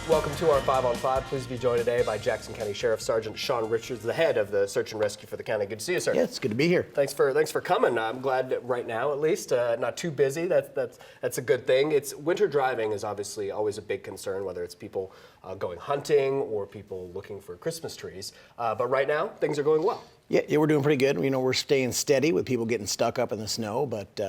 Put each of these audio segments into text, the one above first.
Welcome to our 5 on 5. Pleased to be joined today by Jackson County Sheriff Sergeant Shawn Richards, the head of the search and rescue for the county. Good to see you, sir. Yeah, it's good to be here. Thanks for coming. I'm glad that right now, at least, not too busy. That's a good thing. It's winter driving is obviously always a big concern, whether it's people going hunting or people looking for Christmas trees. But right now, things are going well. Yeah, we're doing pretty good. You know, we're staying steady with people getting stuck up in the snow, but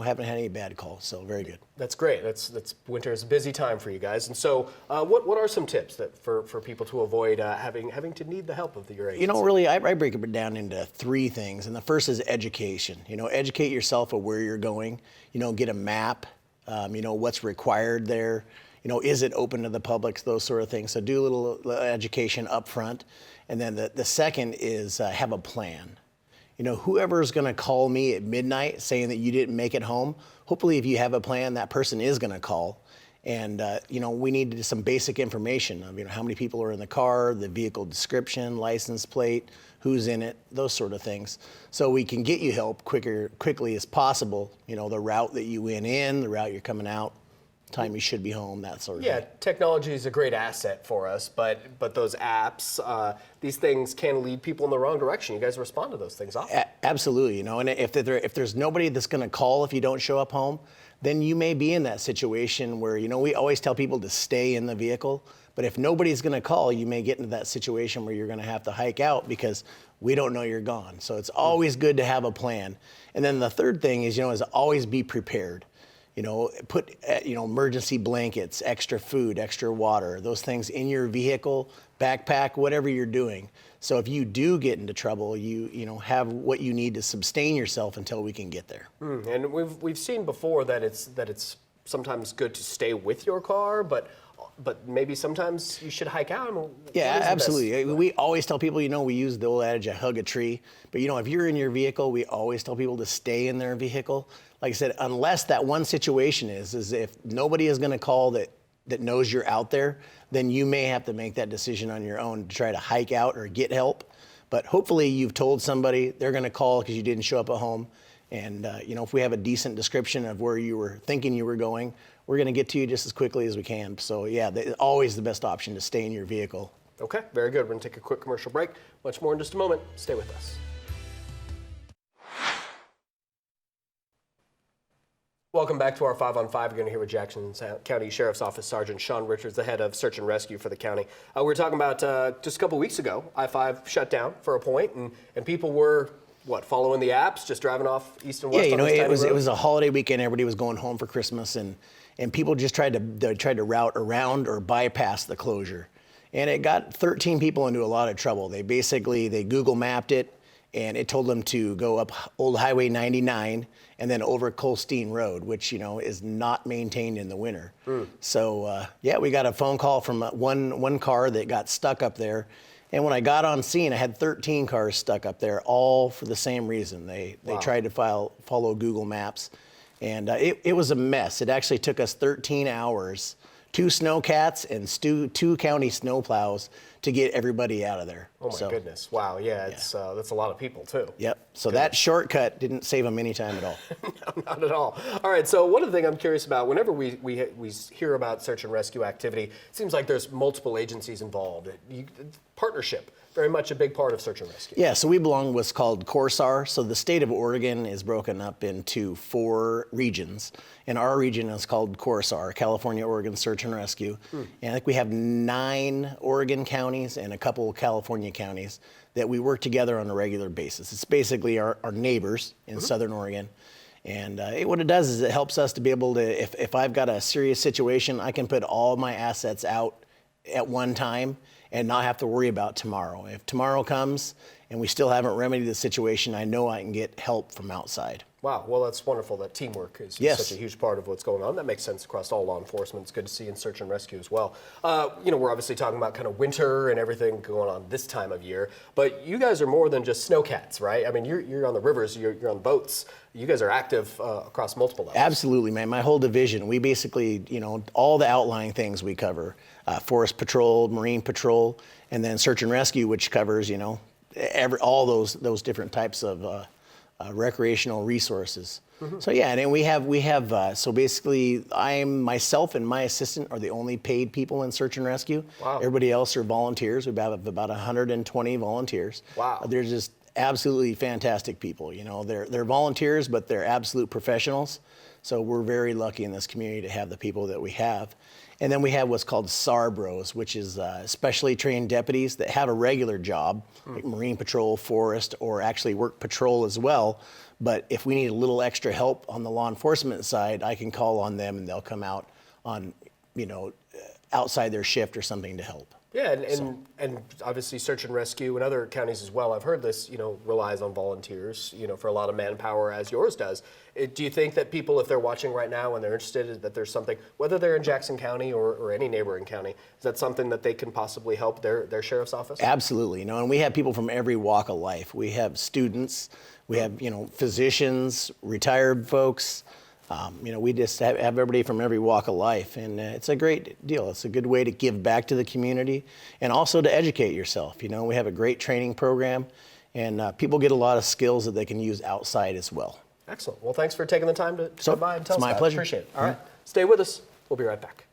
haven't had any bad calls, so very good. That's great. That's winter is a busy time for you guys. And so, what are some tips that for people to avoid having to need the help of your agency? You know, really, I break it down into three things, and the first is education. You know, educate yourself of where you're going. You know, get a map. What's required there. You know, is it open to the public? Those sort of things. So do a little education up front, and then the second is have a plan. You know, whoever's going to call me at midnight saying that you didn't make it home, hopefully if you have a plan, that person is going to call. And, we need some basic information of, how many people are in the car, the vehicle description, license plate, who's in it, those sort of things. So we can get you help quickly as possible, the route that you went in, the route you're coming out, time you should be home, that sort of thing. Yeah, technology is a great asset for us, but those apps, these things can lead people in the wrong direction. You guys respond to those things often. Absolutely, and if there's nobody that's going to call if you don't show up home, then you may be in that situation where, we always tell people to stay in the vehicle, but if nobody's going to call, you may get into that situation where you're going to have to hike out because we don't know you're gone. So it's always good to have a plan. And then the third thing is always be prepared. Put emergency blankets, extra food, extra water, those things in your vehicle, backpack, whatever you're doing. So if you do get into trouble, you have what you need to sustain yourself until we can get there. And we've seen before that it's sometimes good to stay with your car, but maybe sometimes you should hike out. Yeah, absolutely. We always tell people, we use the old adage, hug a tree. But, if you're in your vehicle, we always tell people to stay in their vehicle. Like I said, unless that one situation is if nobody is going to call that knows you're out there, then you may have to make that decision on your own to try to hike out or get help. But hopefully you've told somebody, they're going to call because you didn't show up at home. And, if we have a decent description of where you were thinking you were going, we're going to get to you just as quickly as we can. So, always the best option to stay in your vehicle. Okay, very good. We're going to take a quick commercial break. Much more in just a moment. Stay with us. Welcome back to our 5 on 5. You're going to hear with Jackson County Sheriff's Office Sergeant Shawn Richards, the head of search and rescue for the county. We were talking about just a couple weeks ago, I-5 shut down for a point, and people were, following the apps, just driving off east and west? Yeah, it was a holiday weekend. Everybody was going home for Christmas, and people just tried to route around or bypass the closure. And it got 13 people into a lot of trouble. They Google mapped it, and it told them to go up Old Highway 99 and then over Colstein Road, which, is not maintained in the winter. So, we got a phone call from one car that got stuck up there. And when I got on scene, I had 13 cars stuck up there, all for the same reason. They tried to follow Google Maps. And it was a mess. It actually took us 13 hours, 2 snowcats and 2 county snowplows to get everybody out of there. Oh my goodness! Wow, that's a lot of people too. Yep. So that shortcut didn't save them any time at all. No, not at all. All right. So one of the things I'm curious about, whenever we hear about search and rescue activity, it seems like there's multiple agencies involved. Partnership. Very much a big part of search and rescue. Yeah, so we belong to what's called CORSAR. So the state of Oregon is broken up into 4 regions. And our region is called CORSAR, California Oregon Search and Rescue. And I think we have 9 Oregon counties and a couple of California counties that we work together on a regular basis. It's basically our neighbors in Southern Oregon. And what it does is it helps us to be able to, if I've got a serious situation, I can put all my assets out at one time and not have to worry about tomorrow. If tomorrow comes and we still haven't remedied the situation, I know I can get help from outside. Wow, well, that's wonderful. That teamwork is such a huge part of what's going on. That makes sense across all law enforcement. It's good to see in search and rescue as well. We're obviously talking about kind of winter and everything going on this time of year, but you guys are more than just snowcats, right? I mean, you're on the rivers, you're on boats. You guys are active across multiple levels. Absolutely, man. My whole division, we basically, all the outlying things we cover. Forest Patrol, Marine Patrol, and then Search and Rescue, which covers, all those different types of recreational resources. So yeah, and then we have so basically myself and my assistant are the only paid people in search and rescue. Wow. Everybody else are volunteers. We have about 120 volunteers. Wow. They're just absolutely fantastic people. You know, they're volunteers, but they're absolute professionals. So we're very lucky in this community to have the people that we have. And then we have what's called SARBROs, which is specially trained deputies that have a regular job, like Marine Patrol, Forest, or actually work patrol as well. But if we need a little extra help on the law enforcement side, I can call on them and they'll come out on, outside their shift or something to help. Yeah, and obviously search and rescue in other counties as well. I've heard this, relies on volunteers, for a lot of manpower as yours does. Do you think that people, if they're watching right now and they're interested, that there's something, whether they're in Jackson County or any neighboring county, is that something that they can possibly help their sheriff's office? Absolutely, and we have people from every walk of life. We have students, we have, physicians, retired folks. We just have everybody from every walk of life, and it's a great deal. It's a good way to give back to the community and also to educate yourself. We have a great training program, and people get a lot of skills that they can use outside as well. Excellent. Well, thanks for taking the time to come by and tell us my about it. pleasure. Appreciate it. All right. Stay with us. We'll be right back.